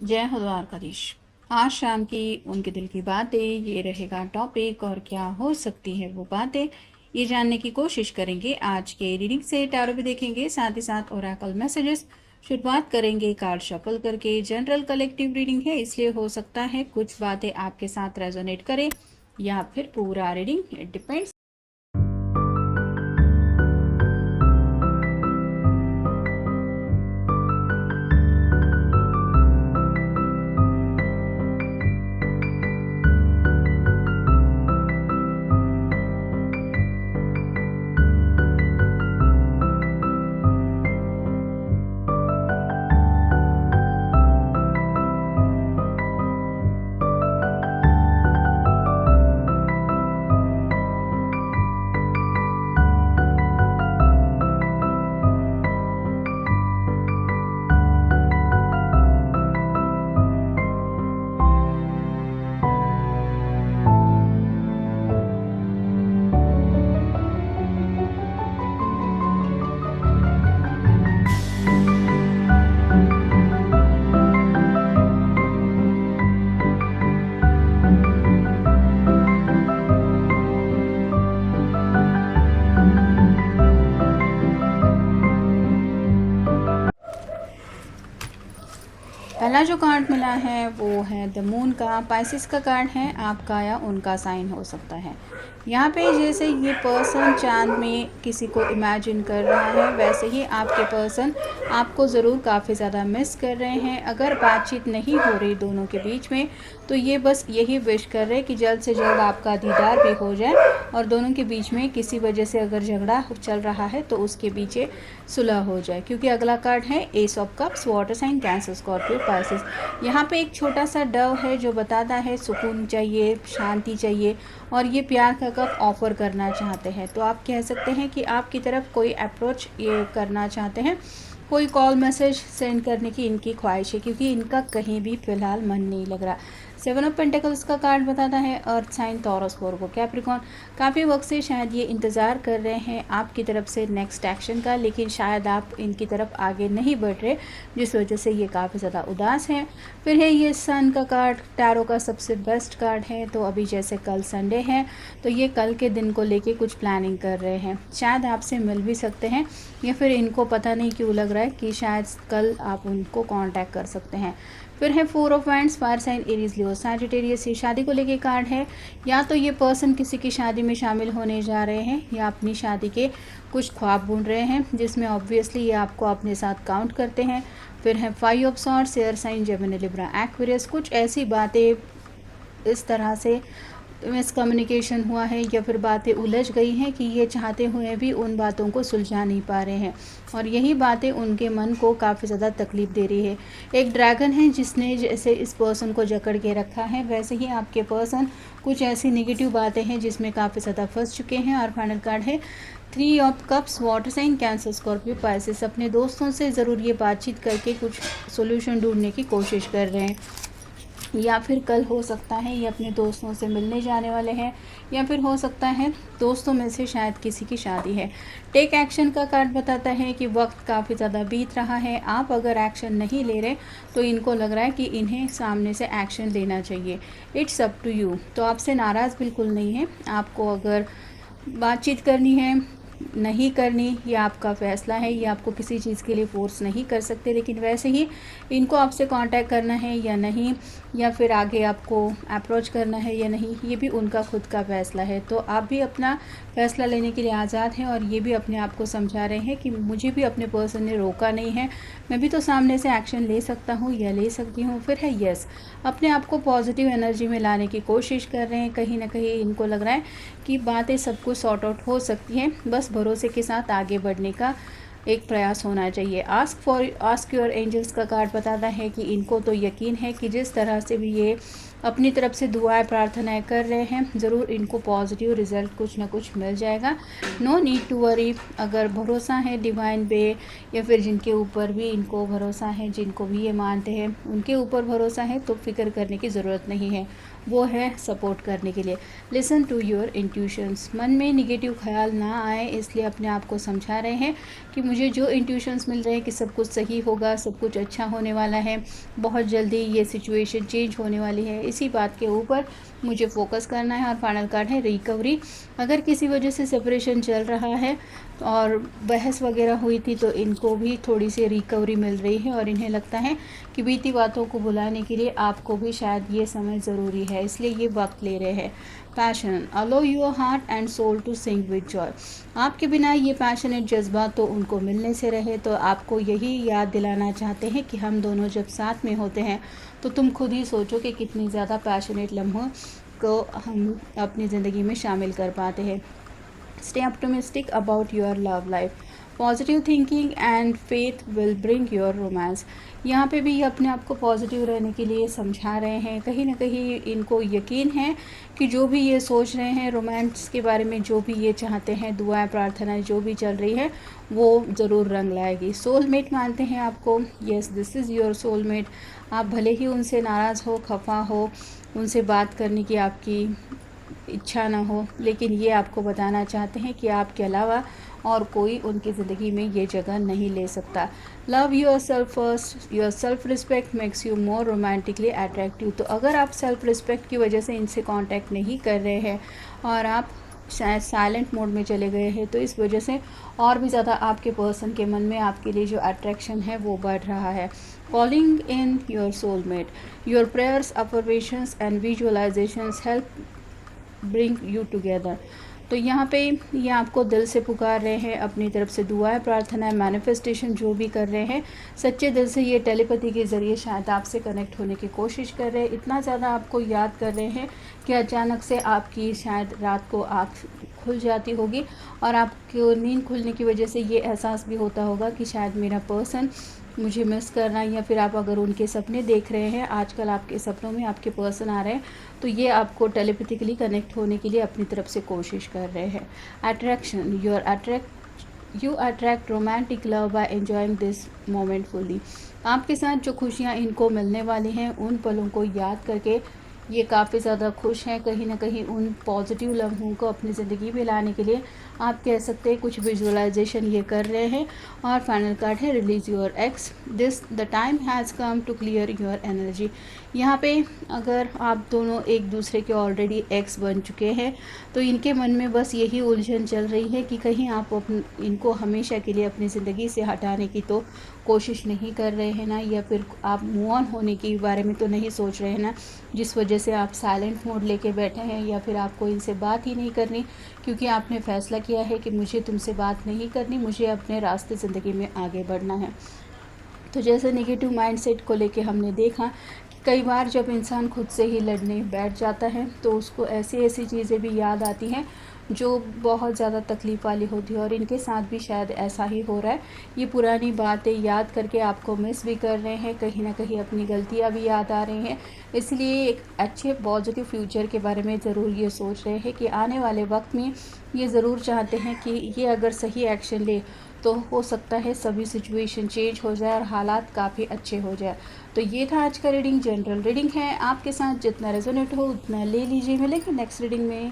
जय हो द्वारकाधीश। आज शाम की उनके दिल की बातें, ये रहेगा टॉपिक। और क्या हो सकती है वो बातें, ये जानने की कोशिश करेंगे आज के रीडिंग से। टैरो भी देखेंगे, साथ ही साथ ओरेकल मैसेजेस। शुरुआत करेंगे कार्ड शफल करके। जनरल कलेक्टिव रीडिंग है, इसलिए हो सकता है कुछ बातें आपके साथ रेजोनेट करें या फिर पूरा रीडिंग, इट डिपेंड्स। पहला जो कार्ड मिला है वो है द मून का। पाइसिस का कार्ड है, आपका या उनका साइन हो सकता है। यहाँ पे जैसे ये पर्सन चांद में किसी को इमेजिन कर रहा है, वैसे ही आपके पर्सन आपको ज़रूर काफ़ी ज़्यादा मिस कर रहे हैं। अगर बातचीत नहीं हो रही दोनों के बीच में, तो ये बस यही विश कर रहे हैं कि जल्द से जल्द आपका दीदार भी हो जाए और दोनों के बीच में किसी वजह से अगर झगड़ा चल रहा है तो उसके पीछे सुलह हो जाए। क्योंकि अगला कार्ड है ace of cups, water sign, Cancer, Scorpio, Pisces. यहाँ पे एक छोटा सा डव है जो बताता है सुकून चाहिए, शांति चाहिए और ये प्यार का कप ऑफर करना चाहते हैं। तो आप कह सकते हैं कि आपकी तरफ कोई अप्रोच ये करना चाहते हैं, कोई कॉल मैसेज सेंड करने की इनकी ख्वाहिश है, क्योंकि इनका कहीं भी फिलहाल मन नहीं लग रहा। सेवन ऑफ पेंटिकल्स का कार्ड बताता है अर्थ साइन, टॉरस, वर्गो, कैप्रिकॉर्न। काफ़ी वक्त से शायद ये इंतज़ार कर रहे हैं आपकी तरफ से नेक्स्ट एक्शन का, लेकिन शायद आप इनकी तरफ आगे नहीं बढ़ रहे, जिस वजह से ये काफ़ी ज़्यादा उदास हैं। फिर है ये सन का कार्ड, टैरो का सबसे बेस्ट कार्ड है। तो अभी जैसे कल संडे है, तो ये कल के दिन को लेके कुछ प्लानिंग कर रहे हैं। शायद आपसे मिल भी सकते हैं, या फिर इनको पता नहीं क्यों लग रहा है कि शायद कल आप उनको कांटेक्ट कर सकते हैं। फिर है four of wands, fire sign, Aries, Leo, Sagittarius. ये शादी को लेके कार्ड है। या तो ये पर्सन किसी की शादी में शामिल होने जा रहे हैं, या अपनी शादी के कुछ ख्वाब बुन रहे हैं, जिसमें ऑब्वियसली ये आपको अपने साथ काउंट करते हैं। फिर है five of swords, air sign, Gemini, Libra, Aquarius. कुछ ऐसी बातें इस तरह से मिसकम्युनिकेशन हुआ है, या फिर बातें उलझ गई हैं कि ये चाहते हुए भी उन बातों को सुलझा नहीं पा रहे हैं, और यही बातें उनके मन को काफ़ी ज़्यादा तकलीफ़ दे रही है। एक ड्रैगन है जिसने जैसे इस पर्सन को जकड़ के रखा है, वैसे ही आपके पर्सन कुछ ऐसी नेगेटिव बातें हैं जिसमें काफ़ी ज़्यादा फंस चुके हैं। और फाइनल कार्ड है three of cups, water sign, Cancer, Scorpio, Pisces. अपने दोस्तों से ज़रूर ये बातचीत करके कुछ सोल्यूशन ढूंढने की कोशिश कर रहे हैं, या फिर कल हो सकता है ये अपने दोस्तों से मिलने जाने वाले हैं, या फिर हो सकता है दोस्तों में से शायद किसी की शादी है। टेक एक्शन का कार्ड बताता है कि वक्त काफ़ी ज़्यादा बीत रहा है। आप अगर एक्शन नहीं ले रहे तो इनको लग रहा है कि इन्हें सामने से एक्शन लेना चाहिए। It's up to you. तो आपसे नाराज़ बिल्कुल नहीं है। आपको अगर बातचीत करनी है, नहीं करनी, ये आपका फ़ैसला है। ये आपको किसी चीज़ के लिए फ़ोर्स नहीं कर सकते, लेकिन वैसे ही इनको आपसे कांटेक्ट करना है या नहीं, या फिर आगे आपको अप्रोच करना है या नहीं, ये भी उनका खुद का फ़ैसला है। तो आप भी अपना फ़ैसला लेने के लिए आज़ाद हैं, और ये भी अपने आप को समझा रहे हैं कि मुझे भी अपने पर्सन ने रोका नहीं है, मैं भी तो सामने से एक्शन ले सकता हूँ या ले सकती हूँ। फिर है यस, अपने आप को पॉजिटिव एनर्जी में लाने की कोशिश कर रहे हैं। कहीं ना कहीं इनको लग रहा है कि बातें सब कुछ सॉर्ट आउट हो सकती हैं, बस भरोसे के साथ आगे बढ़ने का एक प्रयास होना चाहिए। आस्क योर एंजल्स का कार्ड बताता है कि इनको तो यकीन है कि जिस तरह से भी ये अपनी तरफ से दुआएं प्रार्थनाएं कर रहे हैं, ज़रूर इनको पॉजिटिव रिजल्ट कुछ ना कुछ मिल जाएगा। No need to worry. अगर भरोसा है डिवाइन पे, या फिर जिनके ऊपर भी इनको भरोसा है, जिनको भी ये मानते हैं उनके ऊपर भरोसा है, तो फिक्र करने की ज़रूरत नहीं है। वो है सपोर्ट करने के लिए। Listen to your intuitions. मन में निगेटिव ख्याल ना आए, इसलिए अपने आप को समझा रहे हैं कि मुझे जो इंट्यूशंस मिल रहे हैं कि सब कुछ सही होगा, सब कुछ अच्छा होने वाला है, बहुत जल्दी ये सिचुएशन चेंज होने वाली है, इसी बात के ऊपर मुझे फोकस करना है। और फाइनल कार्ड है रिकवरी। अगर किसी वजह से सेपरेशन चल रहा है और बहस वगैरह हुई थी तो इनको भी थोड़ी सी रिकवरी मिल रही है और इन्हें लगता है कि बीती बातों को भुलाने के लिए आपको भी शायद ये समय ज़रूरी है, इसलिए ये वक्त ले रहे हैं। Passion, allow your heart and soul to sync with joy. आपके बिना ये पैशनेट जज्बा तो उनको मिलने से रहे, तो आपको यही याद दिलाना चाहते हैं कि हम दोनों जब साथ में होते हैं तो तुम खुद ही सोचो कि कितनी ज़्यादा पैशनेट लम्हों को हम अपनी ज़िंदगी में शामिल कर पाते हैं। Stay optimistic about your love life. Positive thinking and faith will bring your romance. यहाँ पे भी ये अपने आप को पॉजिटिव रहने के लिए समझा रहे हैं। कहीं ना कहीं इनको यकीन है कि जो भी ये सोच रहे हैं रोमांस के बारे में, जो भी ये चाहते हैं, दुआएं प्रार्थनाएं जो भी चल रही है वो ज़रूर रंग लाएगी। सोलमेट मानते हैं आपको, yes this is your soulmate. आप भले ही उनसे नाराज़ हो, खफा हो, उनसे बात करने की आपकी इच्छा ना हो, लेकिन ये आपको बताना चाहते हैं कि आपके अलावा और कोई उनकी ज़िंदगी में ये जगह नहीं ले सकता। Love your self first, your self respect makes you more romantically attractive. तो अगर आप सेल्फ रिस्पेक्ट की वजह से इनसे कांटेक्ट नहीं कर रहे हैं और आप शायद साइलेंट मोड में चले गए हैं, तो इस वजह से और भी ज़्यादा आपके पर्सन के मन में आपके लिए जो अट्रैक्शन है वो बढ़ रहा है। Calling in your soulmate, your prayers, affirmations and visualisations help bring you together. तो यहाँ पे ये आपको दिल से पुकार रहे हैं, अपनी तरफ से दुआएं प्रार्थनाएं मैनिफेस्टेशन जो भी कर रहे हैं, सच्चे दिल से ये टेलीपैथी के ज़रिए शायद आपसे कनेक्ट होने की कोशिश कर रहे हैं। इतना ज़्यादा आपको याद कर रहे हैं कि अचानक से आपकी शायद रात को आँख खुल जाती होगी और आपको नींद खुलने की वजह से ये एहसास भी होता होगा कि शायद मेरा पर्सन मुझे मिस कर रहा है, या फिर आप अगर उनके सपने देख रहे हैं, आजकल आपके सपनों में आपके पर्सन आ रहे हैं, तो ये आपको टेलीपैथिकली कनेक्ट होने के लिए अपनी तरफ से कोशिश कर रहे हैं। Attraction, you attract romantic love by enjoying this moment fully. आपके साथ जो खुशियाँ इनको मिलने वाली हैं उन पलों को याद करके ये काफ़ी ज़्यादा खुश हैं। कहीं ना कहीं उन पॉजिटिव लम्हों को अपनी ज़िंदगी में लाने के लिए आप कह सकते हैं कुछ विजुअलाइजेशन ये कर रहे हैं। और फाइनल कार्ड है release your ex, this the time has come to clear your energy. यहाँ पे अगर आप दोनों एक दूसरे के ऑलरेडी एक्स बन चुके हैं तो इनके मन में बस यही उलझन चल रही है कि कहीं आप इनको हमेशा के लिए अपनी ज़िंदगी से हटाने की तो कोशिश नहीं कर रहे हैं ना, या फिर आप मूव ऑन होने के बारे में तो नहीं सोच रहे हैं ना, जिस वजह से आप साइलेंट मोड लेके बैठे हैं, या फिर आपको इनसे बात ही नहीं करनी क्योंकि आपने फैसला किया है कि मुझे तुमसे बात नहीं करनी, मुझे अपने रास्ते ज़िंदगी में आगे बढ़ना है। तो जैसे नेगेटिव माइंडसेट को लेके हमने देखा कि कई बार जब इंसान खुद से ही लड़ने बैठ जाता है तो उसको ऐसी ऐसी चीज़ें भी याद आती हैं जो बहुत ज़्यादा तकलीफ़ वाली होती है, और इनके साथ भी शायद ऐसा ही हो रहा है। ये पुरानी बातें याद करके आपको मिस भी कर रहे हैं, कहीं ना कहीं अपनी गलतियाँ भी याद आ रही हैं, इसलिए एक अच्छे पॉजिटिव फ्यूचर के बारे में ज़रूर ये सोच रहे हैं कि आने वाले वक्त में ये ज़रूर चाहते हैं कि ये अगर सही एक्शन ले तो हो सकता है सभी सिचुएशन चेंज हो जाए और हालात काफ़ी अच्छे हो जाए। तो ये था आज का रीडिंग, जनरल रीडिंग है, आपके साथ जितना रेजोनेट हो उतना ले लीजिए। मिलेंगे नेक्स्ट रीडिंग में।